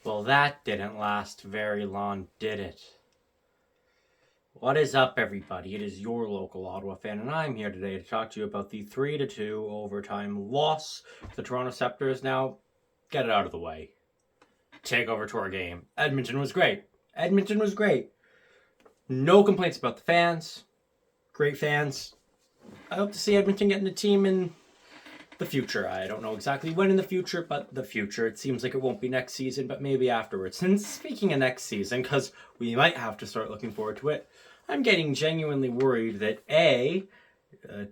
Well, that didn't last very long, did it? What is up, everybody? It is your local Ottawa fan, and I'm here today to talk to you about the 3-2 overtime loss to the Toronto Scepters. Now, get it out of the way. Take over to our game. Edmonton was great. No complaints about the fans. Great fans. I hope to see Edmonton getting a team in the future. I don't know exactly when in the future, but the future. It seems like it won't be next season, but maybe afterwards. And speaking of next season, because we might have to start looking forward to it, I'm getting genuinely worried that a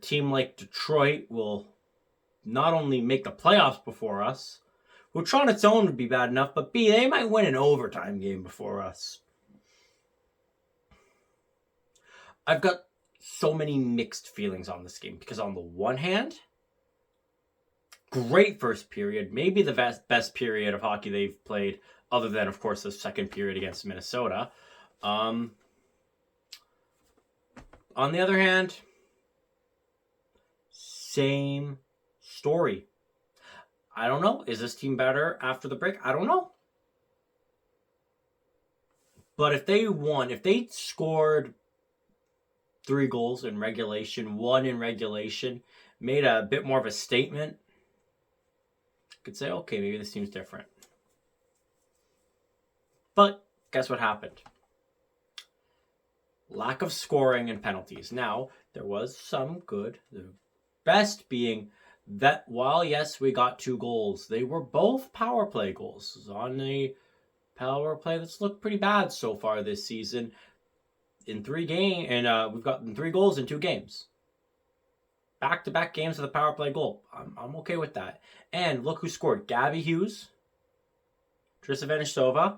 team like Detroit will not only make the playoffs before us, which on its own would be bad enough, but B, they might win an overtime game before us. I've got so many mixed feelings on this game because on the one hand, great first period, maybe the best period of hockey they've played, other than, of course, the second period against Minnesota. On the other hand, same story. I don't know. Is this team better after the break? I don't know. But if they scored 3 goals in regulation, 1 in regulation, made a bit more of a statement, I could say, okay, maybe this team's different. But guess what happened? Lack of scoring and penalties. Now, there was some good. The best being that while, yes, we got 2 goals, they were both power play goals. On a power play that's looked pretty bad so far this season. In 3 games, and we've gotten 3 goals in 2 games. Back-to-back games with a power play goal. I'm okay with that. And look who scored. Gabby Hughes. Tristan Venisova.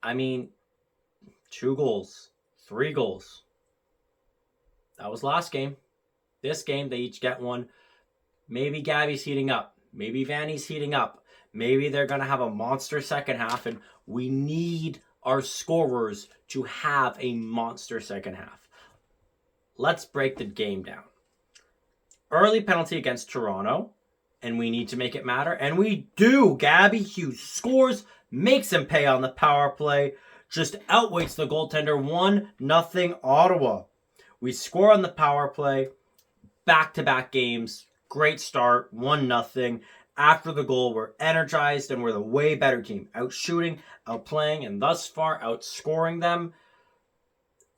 I mean, 2 goals. 3 goals. That was last game. This game, they each get 1. Maybe Gabby's heating up. Maybe Vanny's heating up. Maybe they're going to have a monster second half, and we need our scorers to have a monster second half. Let's break the game down. Early penalty against Toronto, and we need to make it matter, and we do. Gabby Hughes scores, makes him pay on the power play, just outweights the goaltender. 1-0 Ottawa. We score on the power play, back-to-back games, great start, 1-0. After the goal, we're energized and we're the way better team. Out-shooting, out-playing, and thus far outscoring them.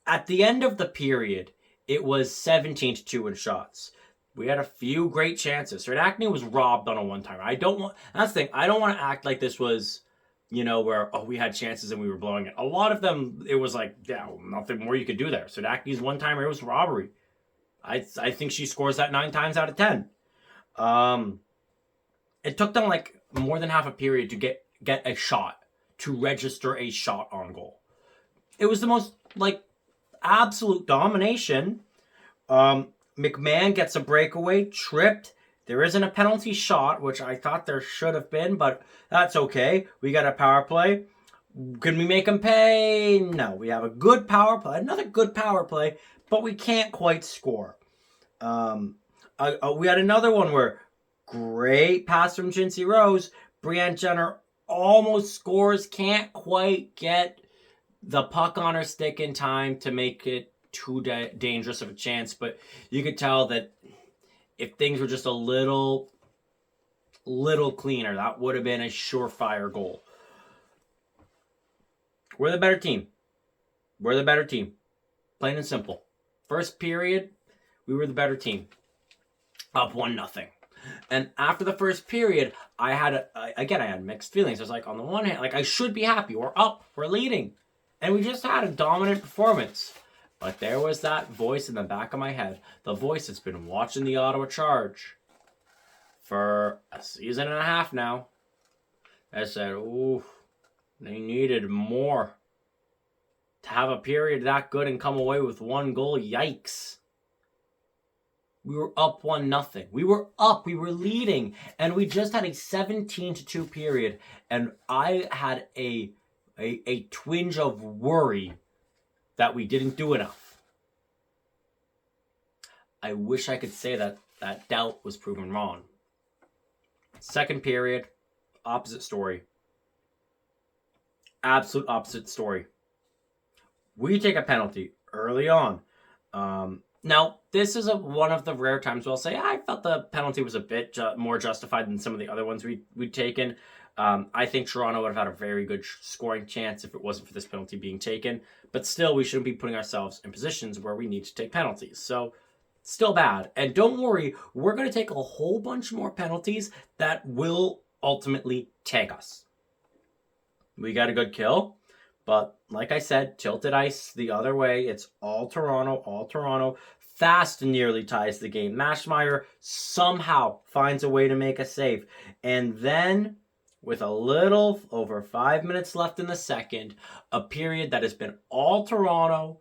At the end of the period, it was 17-2 in shots. We had a few great chances. Redacne was robbed on a one-timer. That's the thing. I don't want to act like this was, where, we had chances and we were blowing it. A lot of them, it was like, yeah, nothing more you could do there. So Redacne's one-timer, it was robbery. I think she scores that 9 times out of 10. It took them like more than half a period to get a shot, to register a shot on goal. It was the most absolute domination. McMahon gets a breakaway, tripped. There isn't a penalty shot, which I thought there should have been, but that's okay. We got a power play. Can we make them pay? No. We have a good power play, another good power play, but we can't quite score. We had another one where great pass from Jinsey Rose. Brianne Jenner almost scores, can't quite get the puck on her stick in time to make it too dangerous of a chance, but you could tell that if things were just a little cleaner, that would have been a surefire goal. We're the better team. Plain and simple. First period, we were the better team. Up 1-0. And after the first period, I had mixed feelings. I was like, on the one hand, I should be happy. We're up. We're leading. And we just had a dominant performance. But there was that voice in the back of my head. The voice that's been watching the Ottawa Charge for a season and a half now. I said, ooh, they needed more. To have a period that good and come away with 1 goal, yikes. We were up 1-0. We were up. We were leading. And we just had a 17-2 period. And I had a twinge of worry that we didn't do enough. I wish I could say that doubt was proven wrong. Second period, opposite story. absolute opposite story. We take a penalty early on. Now, this is one of the rare times where I'll say I felt the penalty was a bit more justified than some of the other ones we'd taken. I think Toronto would have had a very good scoring chance if it wasn't for this penalty being taken. But still, we shouldn't be putting ourselves in positions where we need to take penalties. So, still bad. And don't worry, we're going to take a whole bunch more penalties that will ultimately take us. We got a good kill. But like I said, tilted ice the other way. It's all Toronto, all Toronto. Fast nearly ties the game. Maschmeyer somehow finds a way to make a save. And then, with a little over 5 minutes left in the second, a period that has been all Toronto.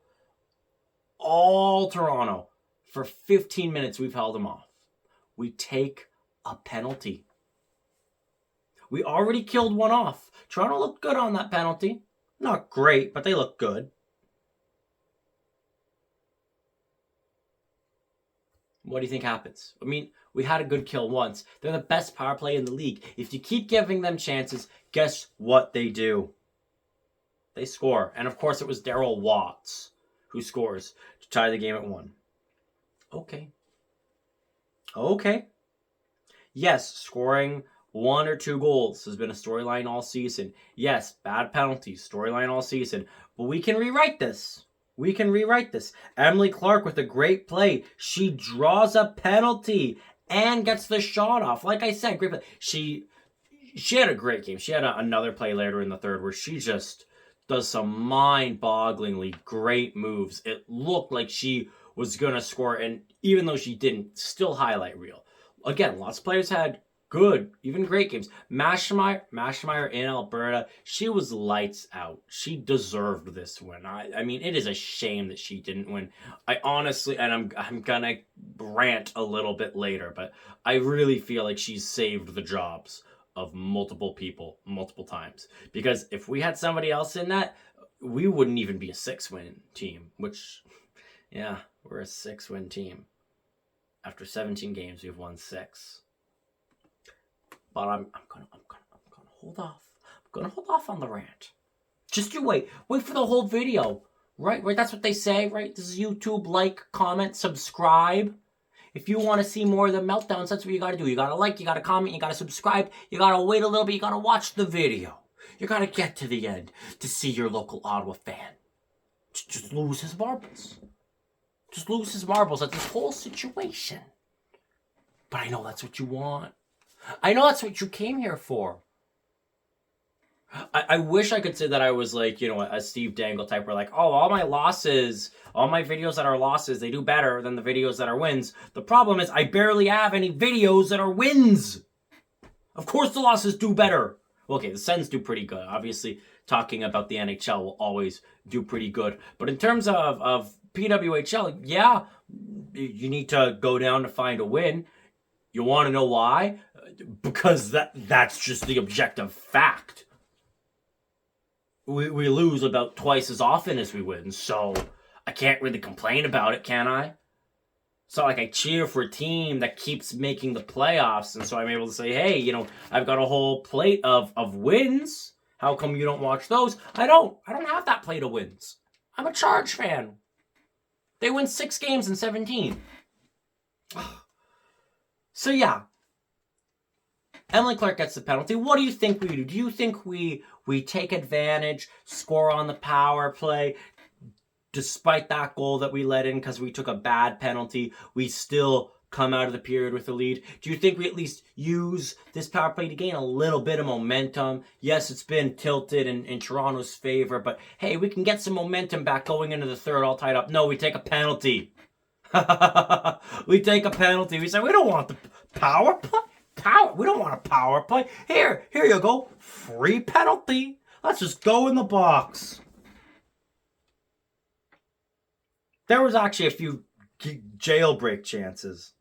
For 15 minutes, we've held them off. We take a penalty. We already killed one off. Toronto looked good on that penalty. Not great, but they look good. What do you think happens? I mean, we had a good kill once. They're the best power play in the league. If you keep giving them chances, guess what they do? They score. And of course, it was Daryl Watts who scores to tie the game at 1. Okay. Yes, scoring 1 or 2 goals has been a storyline all season. Yes, bad penalties, storyline all season. But we can rewrite this. Emily Clark with a great play. She draws a penalty and gets the shot off. Like I said, great play. She had a great game. She had another play later in the third where she just does some mind-bogglingly great moves. It looked like she was going to score, and even though she didn't, still highlight reel. Again, lots of players had good, even great games. Maschmeyer in Alberta, she was lights out. She deserved this win. I mean, it is a shame that she didn't win. I honestly, and I'm gonna rant a little bit later, but I really feel like she's saved the jobs of multiple people, multiple times. Because if we had somebody else in that, we wouldn't even be a 6-win team, which, yeah, we're a 6-win team. After 17 games, we've won 6. But I'm gonna hold off. I'm gonna hold off on the rant. Just you wait. Wait for the whole video. Right? That's what they say, right? This is YouTube. Like, comment, subscribe. If you want to see more of the meltdowns, that's what you gotta do. You gotta like, you gotta comment, you gotta subscribe, you gotta wait a little bit, you gotta watch the video. You gotta get to the end to see your local Ottawa fan just lose his marbles. Just lose his marbles at this whole situation. But I know that's what you want. I know that's what you came here for. I wish I could say that I was like, a Steve Dangle type where like, oh, all my videos that are losses, they do better than the videos that are wins. The problem is I barely have any videos that are wins. Of course the losses do better. Okay, the Sens do pretty good. Obviously, talking about the NHL will always do pretty good. But in terms of PWHL, yeah, you need to go down to find a win. You want to know why? Because that's just the objective fact. We lose about twice as often as we win, so I can't really complain about it, can I? It's not like I cheer for a team that keeps making the playoffs, and so I'm able to say, hey, I've got a whole plate of wins. How come you don't watch those? I don't have that plate of wins. I'm a Charge fan. They win 6 games in 17. So yeah. Emily Clark gets the penalty. What do you think we do? Do you think we take advantage, score on the power play, despite that goal that we let in because we took a bad penalty, we still come out of the period with a lead? Do you think we at least use this power play to gain a little bit of momentum? Yes, it's been tilted in Toronto's favor, but hey, we can get some momentum back going into the third all tied up. No, we take a penalty. We take a penalty. We say, we don't want the power play. We don't want a power play. Here you go. Free penalty. Let's just go in the box. There was actually a few jailbreak chances.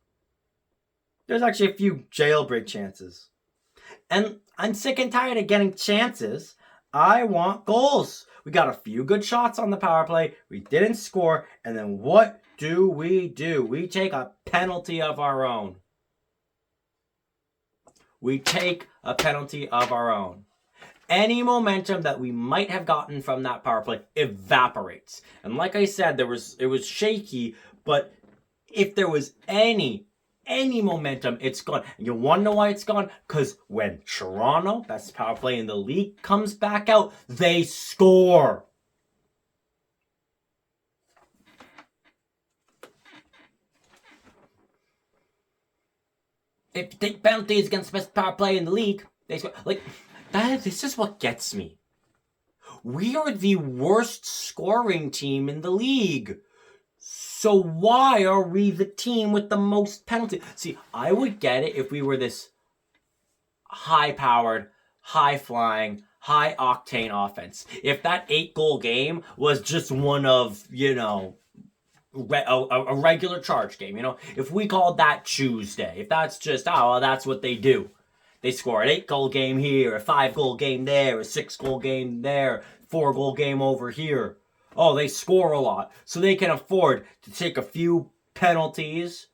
And I'm sick and tired of getting chances. I want goals. We got a few good shots on the power play. We didn't score. And then what do? We take a penalty of our own. any momentum that we might have gotten from that power play evaporates. And like I said, it was shaky, but if there was any momentum, it's gone. And you want to know why it's gone? Because when Toronto, best power play in the league, comes back out, they score. If you take penalties against the best power play in the league, they score. Like, this is what gets me. We are the worst scoring team in the league. So why are we the team with the most penalties? See, I would get it if we were this high-powered, high-flying, high-octane offense. If that 8-goal game was just one of, a regular Charge game, if we called that Tuesday, if that's just, that's what they do. They score an 8-goal game here, a 5-goal game there, a 6-goal game there, 4-goal game over here. Oh, they score a lot, so they can afford to take a few penalties,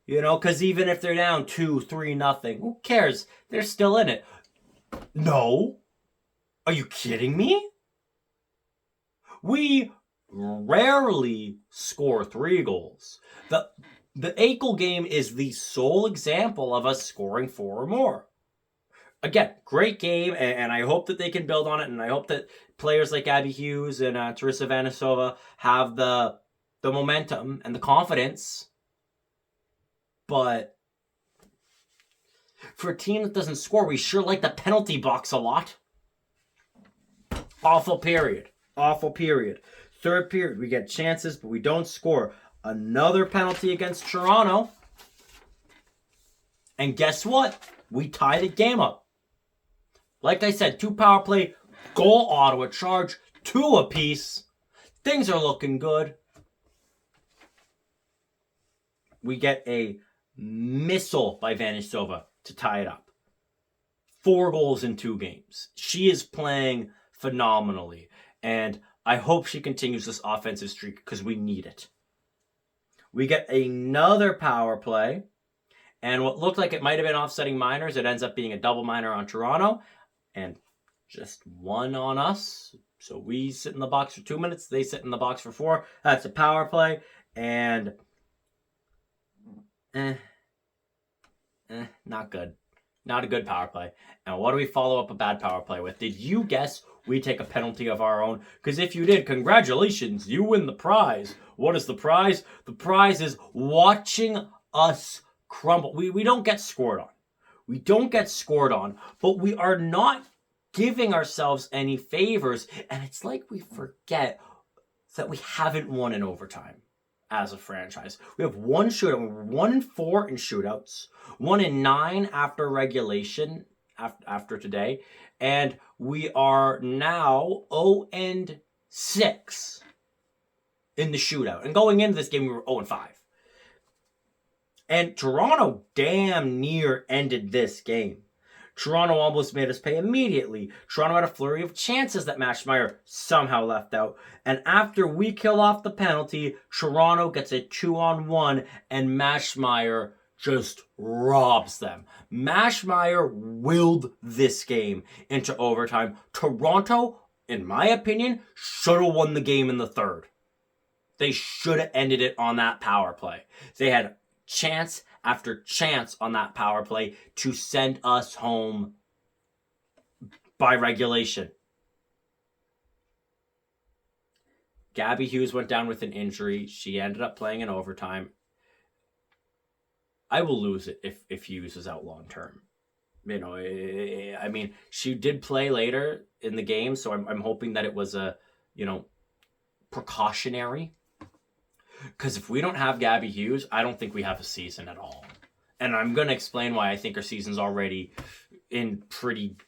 because even if they're down 2-3-0, who cares? They're still in it. No. Are you kidding me? We rarely score 3 goals. The 8-goal game is the sole example of us scoring 4 or more. Again, great game, and I hope that they can build on it, and I hope that players like Abby Hughes and Teresa Vanisova have the momentum and the confidence. But for a team that doesn't score, we sure like the penalty box a lot. Awful period. Awful period. Third period, we get chances, but we don't score. Another penalty against Toronto. And guess what? We tie the game up. Like I said, 2 power play, goal Ottawa Charge, 2 apiece. Things are looking good. We get a missile by Vanisova to tie it up. 4 goals in 2 games. She is playing phenomenally. And I hope she continues this offensive streak because we need it. We get another power play. And what looked like it might have been offsetting minors, it ends up being a double minor on Toronto. And just 1 on us. So we sit in the box for 2 minutes. They sit in the box for 4. That's a power play. And not good. Not a good power play. And what do we follow up a bad power play with? Did you guess we take a penalty of our own? Because if you did, congratulations, you win the prize. What is the prize? The prize is watching us crumble. We don't get scored on. We don't get scored on, but we are not giving ourselves any favors. And it's like we forget that we haven't won in overtime as a franchise. We have 1 shootout. We're 1-4 in shootouts, 1-9 after regulation, after today. And we are now 0-6 in the shootout. And going into this game, we were 0-5. And Toronto damn near ended this game. Toronto almost made us pay immediately. Toronto had a flurry of chances that Maschmeyer somehow left out. And after we kill off the penalty, Toronto gets a 2-on-1 and Maschmeyer just robs them. Maschmeyer willed this game into overtime. Toronto, in my opinion, should have won the game in the 3rd. They should have ended it on that power play. They had chance after chance on that power play to send us home by regulation. Gabby Hughes went down with an injury. She ended up playing in overtime. I will lose it if Hughes is out long term. I mean, she did play later in the game, so I'm hoping that it was a, precautionary. Because if we don't have Gabby Hughes, I don't think we have a season at all. And I'm going to explain why I think our season's already in pretty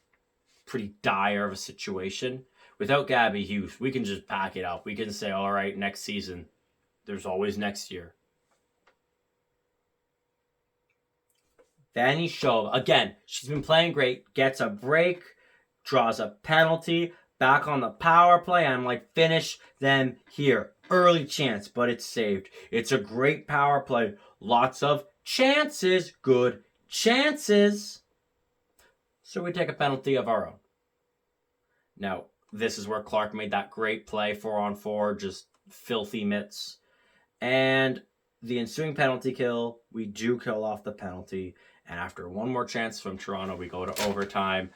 dire of a situation. Without Gabby Hughes, we can just pack it up. We can say, all right, next season. There's always next year. Vanny Shove, again, she's been playing great. Gets a break, draws a penalty, back on the power play. I'm like, finish them here. Early chance, but it's saved. It's a great power play. Lots of chances. Good chances. So we take a penalty of our own. Now, this is where Clark made that great play, 4-on-4, just filthy mitts. And the ensuing penalty kill, we do kill off the penalty. And after one more chance from Toronto, we go to overtime.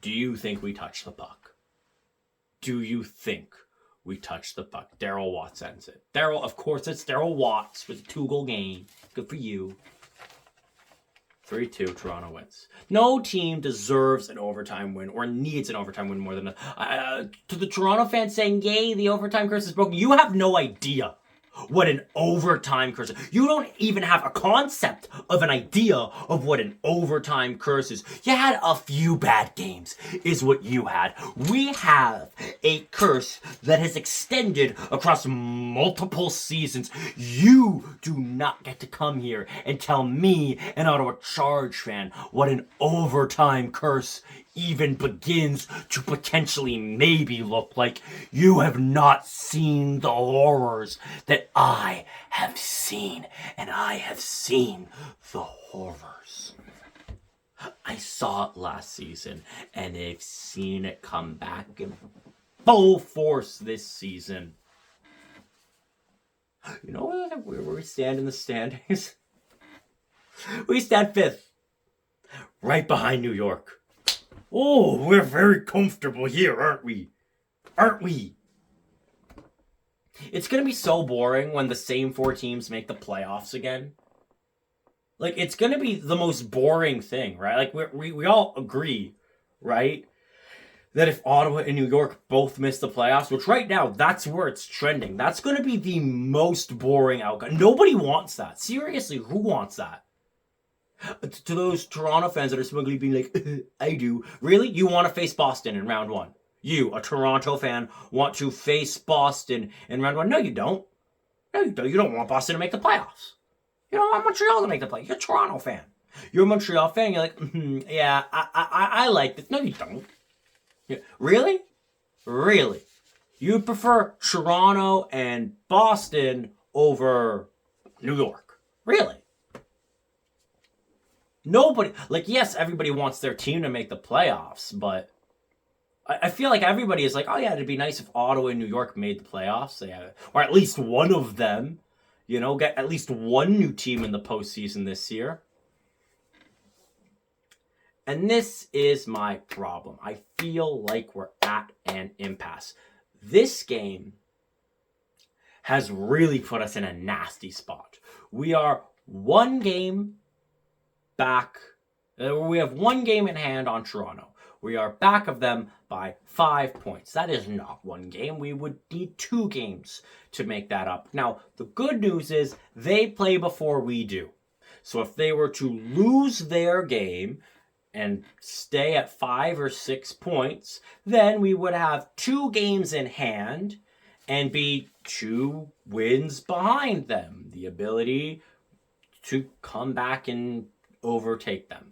Do you think we touch the puck? Do you think we touch the puck? Daryl Watts ends it. Of course, it's Daryl Watts with a 2-goal game. Good for you. 3-2, Toronto wins. No team deserves an overtime win or needs an overtime win more than to the Toronto fans saying, yay, the overtime curse is broken. You have no idea what an overtime curse is. You don't even have a concept of an idea of what an overtime curse is. You had a few bad games, is what you had. We have a curse that has extended across multiple seasons. You do not get to come here and tell me, an Ottawa Charge fan, what an overtime curse even begins to potentially maybe look like. You have not seen the horrors that I have seen, and I have seen the horrors. I saw it last season, and I've seen it come back in full force this season. You know where we stand in the standings? We stand 5th, right behind New York. Oh, we're very comfortable here, aren't we? Aren't we? It's going to be so boring when the same 4 teams make the playoffs again. Like, it's going to be the most boring thing, right? Like, we all agree, right? That if Ottawa and New York both miss the playoffs, which right now, that's where it's trending. That's going to be the most boring outcome. Nobody wants that. Seriously, who wants that? To those Toronto fans that are smugly being like, I do. Really? You want to face Boston in round 1? You, a Toronto fan, want to face Boston in round 1? No, you don't. No, you don't. You don't want Boston to make the playoffs. You don't want Montreal to make the playoffs. You're a Toronto fan. You're a Montreal fan. You're like, yeah, I like this. No, you don't. Yeah. Really? Really? You'd prefer Toronto and Boston over New York? Really? Nobody, like, yes, everybody wants their team to make the playoffs, but I feel like everybody is like, oh yeah, it'd be nice if Ottawa and New York made the playoffs. Or at least one of them, get at least one new team in the postseason this year. And this is my problem. I feel like we're at an impasse. This game has really put us in a nasty spot. We are one game back. We have one game in hand on Toronto. We are back of them by 5 points. That is not one game. We would need 2 games to make that up. Now, the good news is they play before we do. So if they were to lose their game and stay at 5 or 6 points, then we would have 2 games in hand and be 2 wins behind them. The ability to come back and overtake them.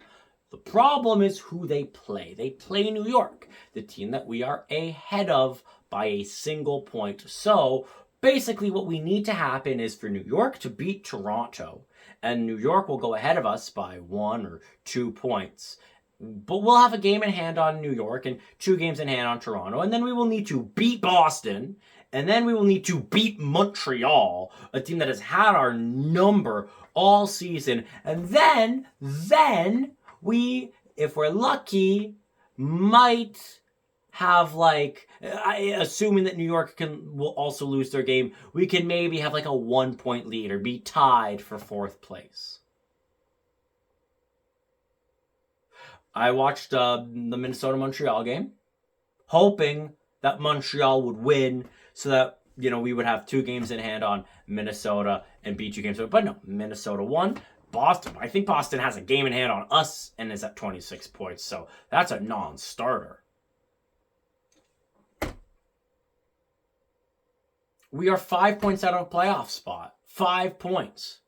The problem is who they play. They play New York, the team that we are ahead of by a single point. So basically what we need to happen is for New York to beat Toronto, and New York will go ahead of us by 1 or 2 points. But we'll have a game in hand on New York and 2 games in hand on Toronto, and then we will need to beat Boston, and then we will need to beat Montreal, a team that has had our number all season. And then we, if we're lucky, might have assuming that New York will also lose their game, we can maybe have like a 1-point lead or be tied for 4th place. I watched the Minnesota-Montreal game, hoping that Montreal would win so that, we would have 2 games in hand on Minnesota and beat 2 games. But no, Minnesota won. Boston, I think Boston has a game in hand on us and is at 26 points. So that's a non-starter. We are 5 points out of a playoff spot. 5 points.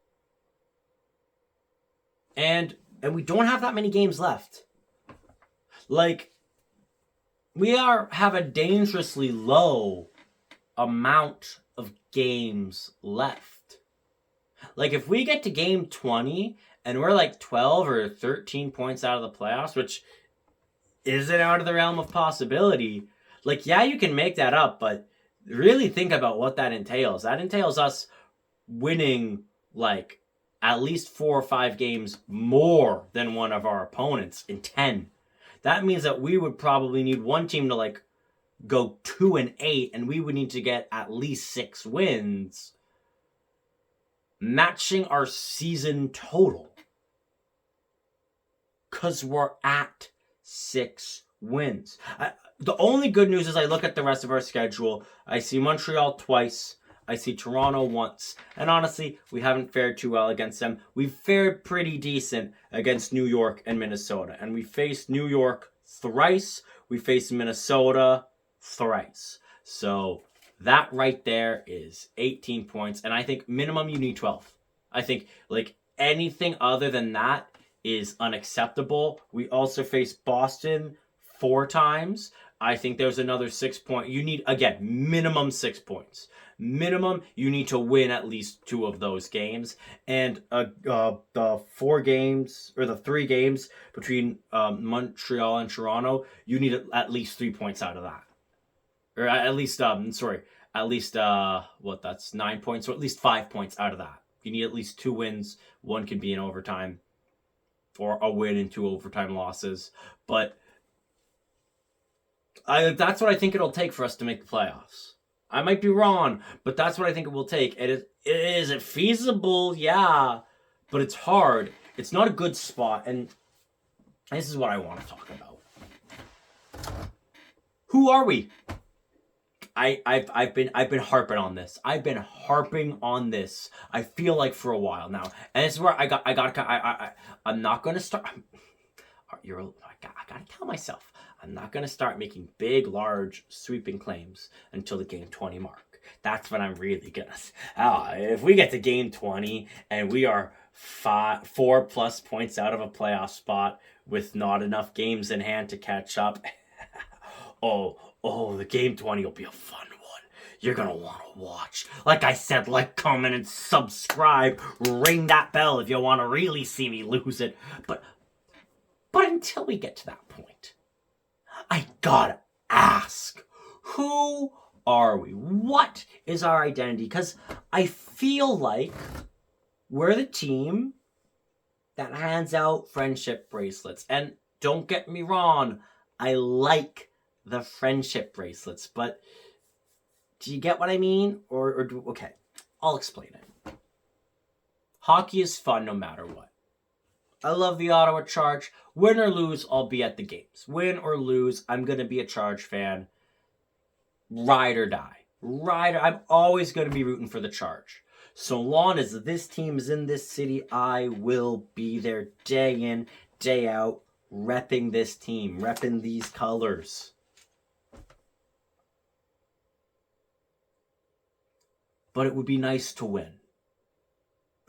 And we don't have that many games left. We have a dangerously low amount of games left. If we get to game 20 and we're 12 or 13 points out of the playoffs, which isn't out of the realm of possibility, Like, yeah, you can make that up, but really think about what that entails. That entails us winning, like, at least 4 or 5 games more than one of our opponents in 10. That means that we would probably need one team to, like, go 2-8, and we would need to get at least 6 wins, matching our season total. Because we're at 6 wins. The only good news is I look at the rest of our schedule. I see Montreal twice. I see Toronto once. And honestly, we haven't fared too well against them. We've fared pretty decent against New York and Minnesota. And we faced New York thrice. We faced Minnesota thrice. So that right there is 18 points. And I think minimum you need 12. I think like anything other than that is unacceptable. We also faced Boston 4 times. I think there's another 6 point. You need, again, minimum 6 points. Minimum, you need to win at least 2 of those games. And the 4 games, or the 3 games between Montreal and Toronto, you need at least 3 points out of that. Or at least, that's 9 points, so at least 5 points out of that. You need at least 2 wins. 1 can be in overtime, or a win and 2 overtime losses. But that's what I think it'll take for us to make the playoffs. I might be wrong, but that's what I think it will take. And is it feasible? Yeah, but it's hard. It's not a good spot, and this is what I want to talk about. Who are we? I've been harping on this. I've been harping on this. I feel like for a while now, and this is where I'm not gonna start. I gotta tell myself I'm not gonna start making big, large, sweeping claims until the game 20 mark. That's when I'm really gonna. If we get to game 20 and we are 4+ points out of a playoff spot with not enough games in hand to catch up, the game 20 will be a fun one. You're gonna want to watch. Like I said, like, comment, and subscribe. Ring that bell if you want to really see me lose it. But until we get to that point, I gotta ask, who are we? What is our identity? Because I feel like we're the team that hands out friendship bracelets. And don't get me wrong, I like the friendship bracelets, but do you get what I mean? Okay, I'll explain it. Hockey is fun no matter what. I love the Ottawa Charge. Win or lose, I'll be at the games. Win or lose, I'm going to be a Charge fan. Ride or die. I'm always going to be rooting for the Charge. So long as this team is in this city, I will be there day in, day out, repping this team, repping these colors. But it would be nice to win.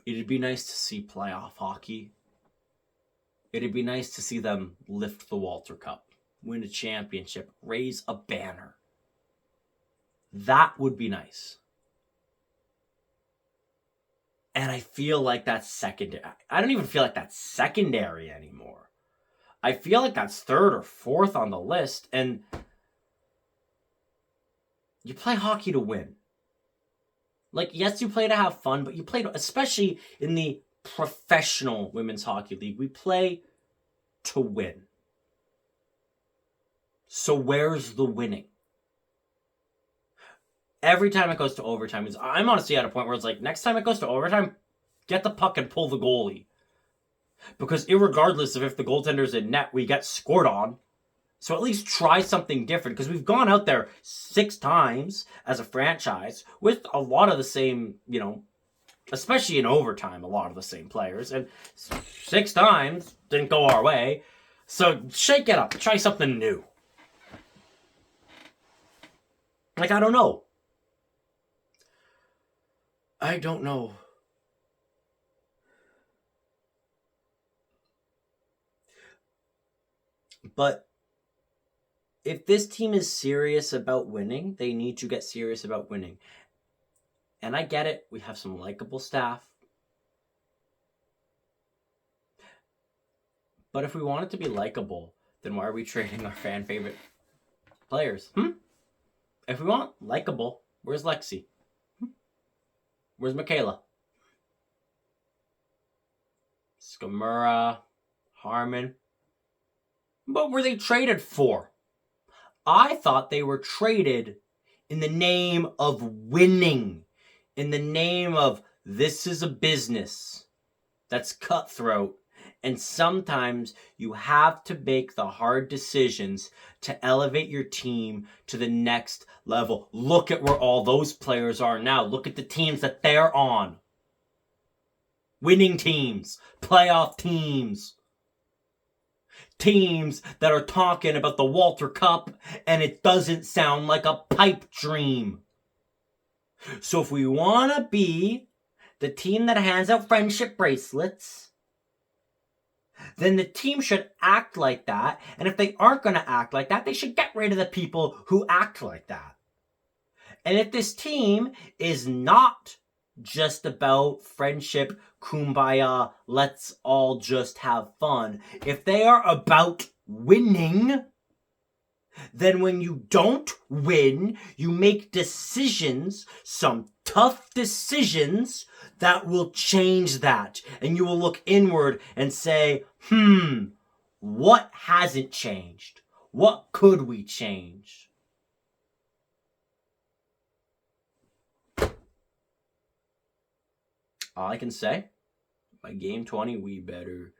It'd be nice to see playoff hockey. It'd be nice to see them lift the Walter Cup, win a championship, raise a banner. That would be nice. And I feel like that's secondary. I don't even feel like that's secondary anymore. I feel like that's 3rd or 4th on the list. And you play hockey to win. Like, yes, you play to have fun, but you play to, especially in the professional women's hockey league, we play to win. So where's the winning? Every time it goes to overtime, I'm honestly at a point where it's like, next time it goes to overtime, get the puck and pull the goalie. Because irregardless of if the goaltender's in net, we get scored on. So at least try something different, because we've gone out there 6 times as a franchise with a lot of the same, especially in overtime, a lot of the same players. And 6 times didn't go our way. So shake it up. Try something new. Like, I don't know. But if this team is serious about winning, they need to get serious about winning. And I get it. We have some likable staff. But if we want it to be likable, then why are we trading our fan favorite players? If we want likable, where's Lexi? Where's Michaela? Skamura, Harmon. What were they traded for? I thought they were traded in the name of winning. In the name of this is a business that's cutthroat. And sometimes you have to make the hard decisions to elevate your team to the next level. Look at where all those players are now. Look at the teams that they're on. Winning teams, playoff teams. Teams that are talking about the Walter Cup and it doesn't sound like a pipe dream. So if we want to be the team that hands out friendship bracelets, then the team should act like that. And if they aren't going to act like that, they should get rid of the people who act like that. And if this team is not just about friendship, kumbaya, let's all just have fun, if they are about winning, then when you don't win, you make decisions, some tough decisions that will change that. And you will look inward and say, what hasn't changed? What could we change? All I can say, by game 20, we better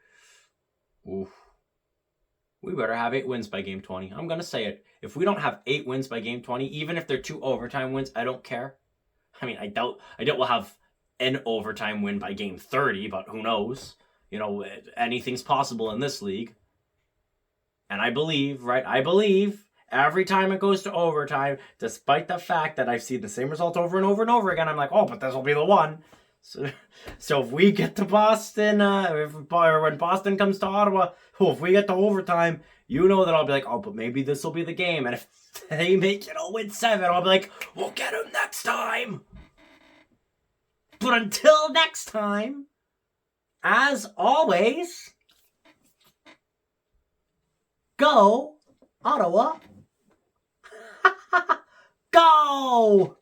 have 8 wins by game 20. I'm going to say it. If we don't have 8 wins by game 20, even if they're 2 overtime wins, I don't care. I mean, I doubt we'll have an overtime win by game 30, but who knows? You know, anything's possible in this league. And I believe every time it goes to overtime, despite the fact that I've seen the same result over and over and over again, I'm like, oh, but this will be the one. So if we get to Boston, when Boston comes to Ottawa, if we get to overtime, you know that I'll be like, oh, but maybe this will be the game. And if they make it 0-7, I'll be like, we'll get them next time. But until next time, as always, go, Ottawa. Go!